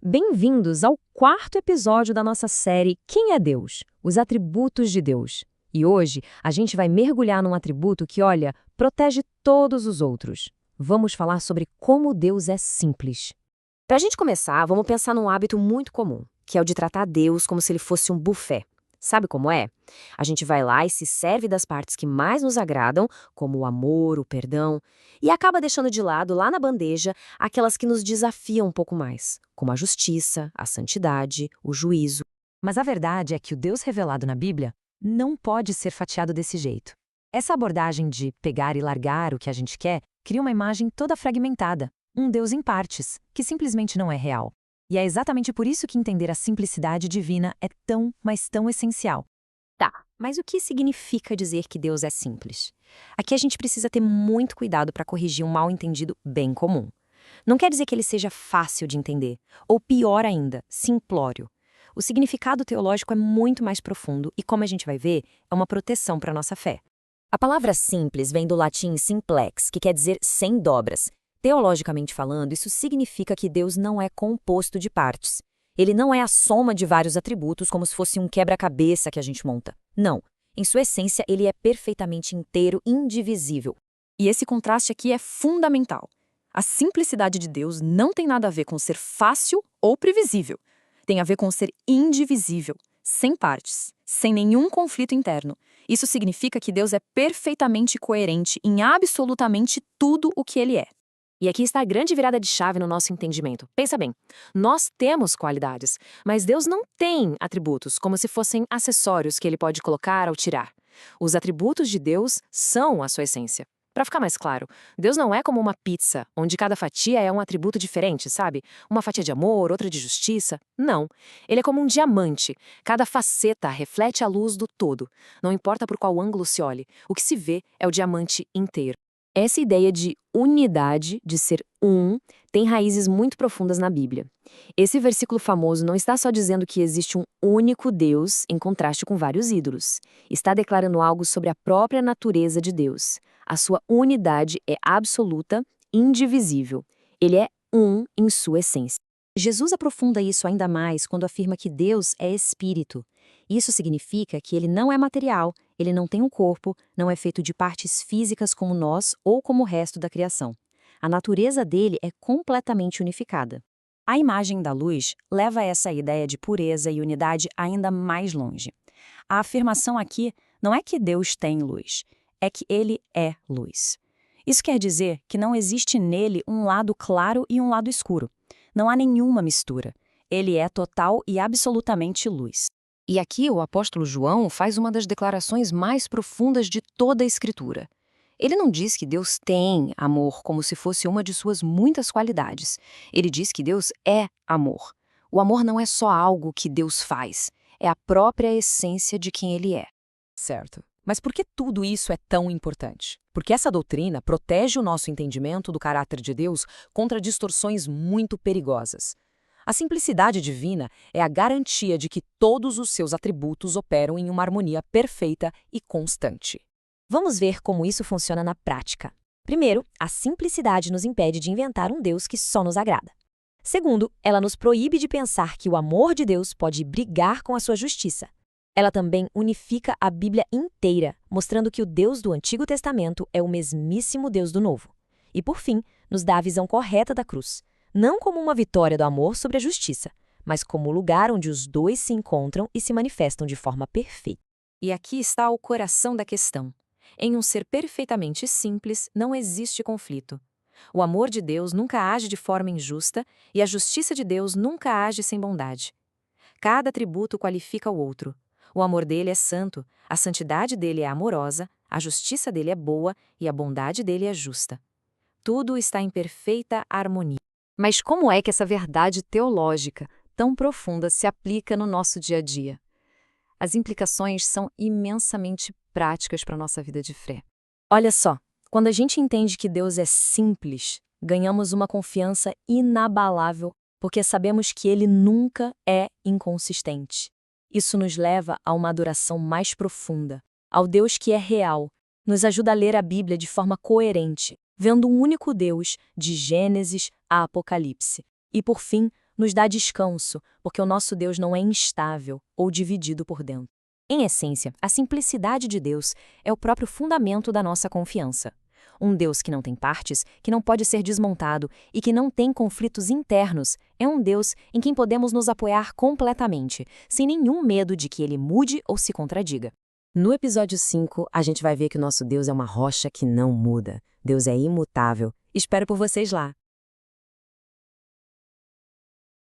Bem-vindos ao quarto episódio da nossa série Quem é Deus? Os atributos de Deus. E hoje a gente vai mergulhar num atributo que, olha, protege todos os outros. Vamos falar sobre como Deus é simples. Para a gente começar, vamos pensar num hábito muito comum, que é o de tratar Deus como se ele fosse um buffet. Sabe como é? A gente vai lá e se serve das partes que mais nos agradam, como o amor, o perdão, e acaba deixando de lado, lá na bandeja, aquelas que nos desafiam um pouco mais, como a justiça, a santidade, o juízo. Mas a verdade é que o Deus revelado na Bíblia não pode ser fatiado desse jeito. Essa abordagem de pegar e largar o que a gente quer cria uma imagem toda fragmentada, um Deus em partes, que simplesmente não é real. E é exatamente por isso que entender a simplicidade divina é tão, mas tão essencial. Tá, mas o que significa dizer que Deus é simples? Aqui a gente precisa ter muito cuidado para corrigir um mal-entendido bem comum. Não quer dizer que ele seja fácil de entender, ou pior ainda, simplório. O significado teológico é muito mais profundo e, como a gente vai ver, é uma proteção para a nossa fé. A palavra simples vem do latim simplex, que quer dizer sem dobras. Teologicamente falando, isso significa que Deus não é composto de partes. Ele não é a soma de vários atributos como se fosse um quebra-cabeça que a gente monta. Não. Em sua essência, ele é perfeitamente inteiro, indivisível. E esse contraste aqui é fundamental. A simplicidade de Deus não tem nada a ver com ser fácil ou previsível. Tem a ver com ser indivisível, sem partes, sem nenhum conflito interno. Isso significa que Deus é perfeitamente coerente em absolutamente tudo o que ele é. E aqui está a grande virada de chave no nosso entendimento. Pensa bem, nós temos qualidades, mas Deus não tem atributos, como se fossem acessórios que ele pode colocar ou tirar. Os atributos de Deus são a sua essência. Para ficar mais claro, Deus não é como uma pizza, onde cada fatia é um atributo diferente, sabe? Uma fatia de amor, outra de justiça. Não. Ele é como um diamante. Cada faceta reflete a luz do todo. Não importa por qual ângulo se olhe, o que se vê é o diamante inteiro. Essa ideia de unidade, de ser um, tem raízes muito profundas na Bíblia. Esse versículo famoso não está só dizendo que existe um único Deus em contraste com vários ídolos. Está declarando algo sobre a própria natureza de Deus. A sua unidade é absoluta, indivisível. Ele é um em sua essência. Jesus aprofunda isso ainda mais quando afirma que Deus é espírito. Isso significa que ele não é material, ele não tem um corpo, não é feito de partes físicas como nós ou como o resto da criação. A natureza dele é completamente unificada. A imagem da luz leva essa ideia de pureza e unidade ainda mais longe. A afirmação aqui não é que Deus tem luz, é que ele é luz. Isso quer dizer que não existe nele um lado claro e um lado escuro. Não há nenhuma mistura. Ele é total e absolutamente luz. E aqui o apóstolo João faz uma das declarações mais profundas de toda a Escritura. Ele não diz que Deus tem amor como se fosse uma de suas muitas qualidades. Ele diz que Deus é amor. O amor não é só algo que Deus faz, é a própria essência de quem ele é. Certo. Mas por que tudo isso é tão importante? Porque essa doutrina protege o nosso entendimento do caráter de Deus contra distorções muito perigosas. A simplicidade divina é a garantia de que todos os seus atributos operam em uma harmonia perfeita e constante. Vamos ver como isso funciona na prática. Primeiro, a simplicidade nos impede de inventar um Deus que só nos agrada. Segundo, ela nos proíbe de pensar que o amor de Deus pode brigar com a sua justiça. Ela também unifica a Bíblia inteira, mostrando que o Deus do Antigo Testamento é o mesmíssimo Deus do Novo. E, por fim, nos dá a visão correta da cruz. Não como uma vitória do amor sobre a justiça, mas como o lugar onde os dois se encontram e se manifestam de forma perfeita. E aqui está o coração da questão. Em um ser perfeitamente simples, não existe conflito. O amor de Deus nunca age de forma injusta e a justiça de Deus nunca age sem bondade. Cada atributo qualifica o outro. O amor dele é santo, a santidade dele é amorosa, a justiça dele é boa e a bondade dele é justa. Tudo está em perfeita harmonia. Mas como é que essa verdade teológica tão profunda se aplica no nosso dia a dia? As implicações são imensamente práticas para a nossa vida de fé. Olha só, quando a gente entende que Deus é simples, ganhamos uma confiança inabalável, porque sabemos que ele nunca é inconsistente. Isso nos leva a uma adoração mais profunda, ao Deus que é real, nos ajuda a ler a Bíblia de forma coerente, vendo um único Deus, de Gênesis a Apocalipse. E, por fim, nos dá descanso, porque o nosso Deus não é instável ou dividido por dentro. Em essência, a simplicidade de Deus é o próprio fundamento da nossa confiança. Um Deus que não tem partes, que não pode ser desmontado e que não tem conflitos internos, é um Deus em quem podemos nos apoiar completamente, sem nenhum medo de que ele mude ou se contradiga. No episódio 5, a gente vai ver que o nosso Deus é uma rocha que não muda. Deus é imutável. Espero por vocês lá!